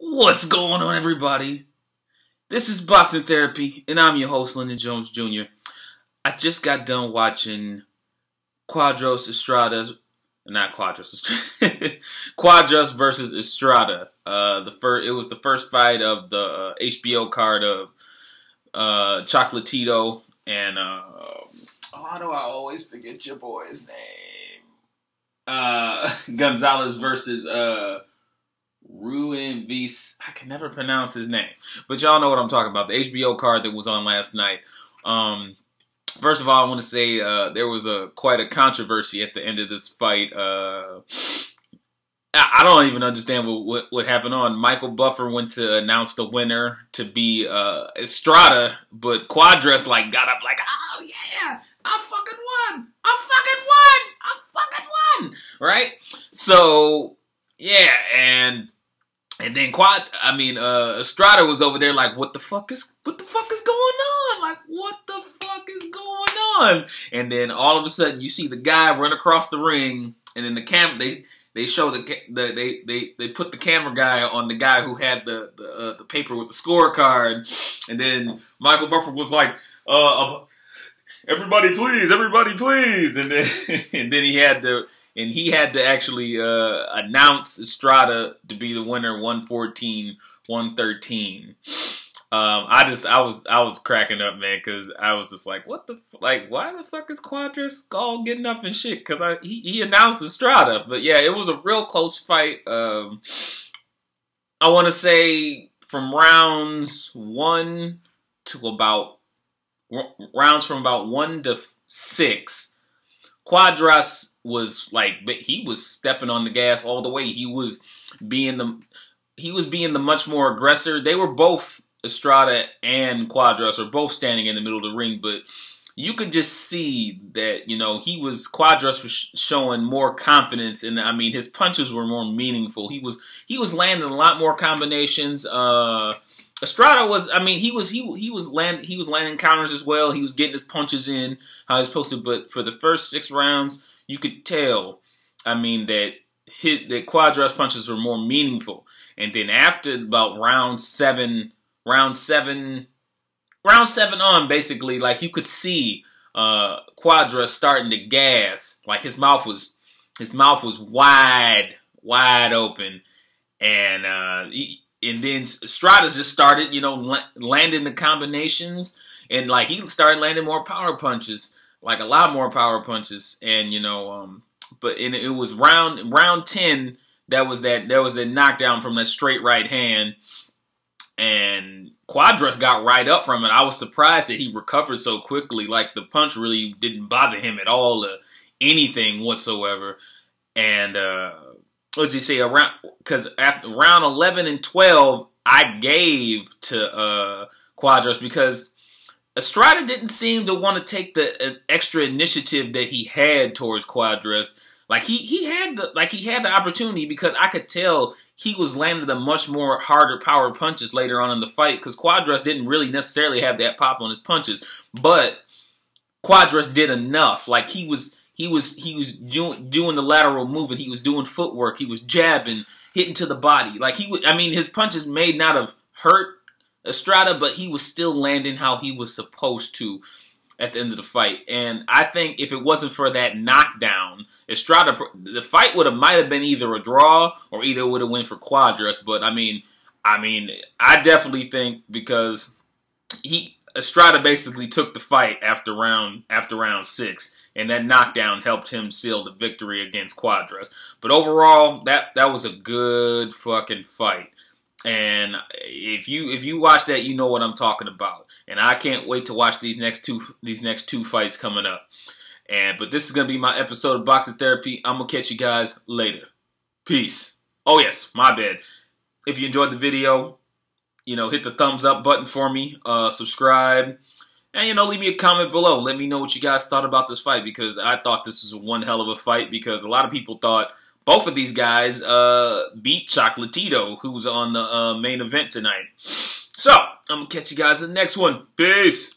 What's going on, everybody? This is Boxing Therapy, and I'm your host, Lyndon Jones Jr. I just got done watching Cuadras Cuadras versus Estrada. It was the first fight of the HBO card of Chocolatito and how do I always forget your boy's name? Gonzalez versus Ruin Vs. I can never pronounce his name, but y'all know what I'm talking about. The HBO card that was on last night. First of all, I want to say there was quite a controversy at the end of this fight. I don't even understand what happened on. Michael Buffer went to announce the winner to be Estrada, but Cuadras got up like, oh yeah, I fucking won, right? So yeah, and then Estrada was over there like, what the fuck is going on? Like, what the fuck is going on? And then all of a sudden, you see the guy run across the ring, and then the camera they show they put the camera guy on the guy who had the paper with the scorecard, and then Michael Buffer was like, everybody please, and then he had to actually announce Estrada to be the winner, 114-113. I was cracking up, man, because I was just like, what the why the fuck is Cuadras all getting up and shit? Because he announced Estrada, but yeah, it was a real close fight. I want to say from rounds 1 to about 1 to 6. Cuadras was he was stepping on the gas all the way. He was being the much more aggressor. They were both, Estrada and Cuadras are both standing in the middle of the ring, but you could just see that, Cuadras was showing more confidence, and I mean his punches were more meaningful. He was landing a lot more combinations. Estrada was, he was landing counters as well. He was getting his punches in how he was supposed to, but for the first 6 rounds, you could tell, that Cuadras punches were more meaningful. And then after about round seven on, basically, you could see Cuadras starting to gas. Like his mouth was wide open, and then Estrada just started, landing the combinations, and he started landing more power punches, a lot more power punches, and it was round 10 that was that knockdown from that straight right hand, and Cuadras got right up from it. I was surprised that he recovered so quickly. The punch really didn't bother him at all, anything whatsoever, and what does he say? Because after round 11 and 12, I gave to Cuadras because Estrada didn't seem to want to take the extra initiative that he had towards Cuadras. He had the opportunity, because I could tell he was landing the much more harder power punches later on in the fight, because Cuadras didn't really necessarily have that pop on his punches, but Cuadras did enough. He was doing the lateral movement. He was doing footwork. He was jabbing, hitting to the body. His punches may not have hurt Estrada, but he was still landing how he was supposed to at the end of the fight. And I think if it wasn't for that knockdown, Estrada, the fight might have been either a draw or either would have went for Cuadras. But I definitely think, because Estrada basically took the fight after round 6. And that knockdown helped him seal the victory against Cuadras. But overall, that was a good fucking fight. And if you watch that, you know what I'm talking about. And I can't wait to watch these next two fights coming up. But this is gonna be my episode of Boxing Therapy. I'm gonna catch you guys later. Peace. Oh yes, my bad. If you enjoyed the video, hit the thumbs up button for me. Subscribe. And, leave me a comment below. Let me know what you guys thought about this fight, because I thought this was one hell of a fight, because a lot of people thought both of these guys beat Chocolatito, who's on the main event tonight. So, I'm going to catch you guys in the next one. Peace.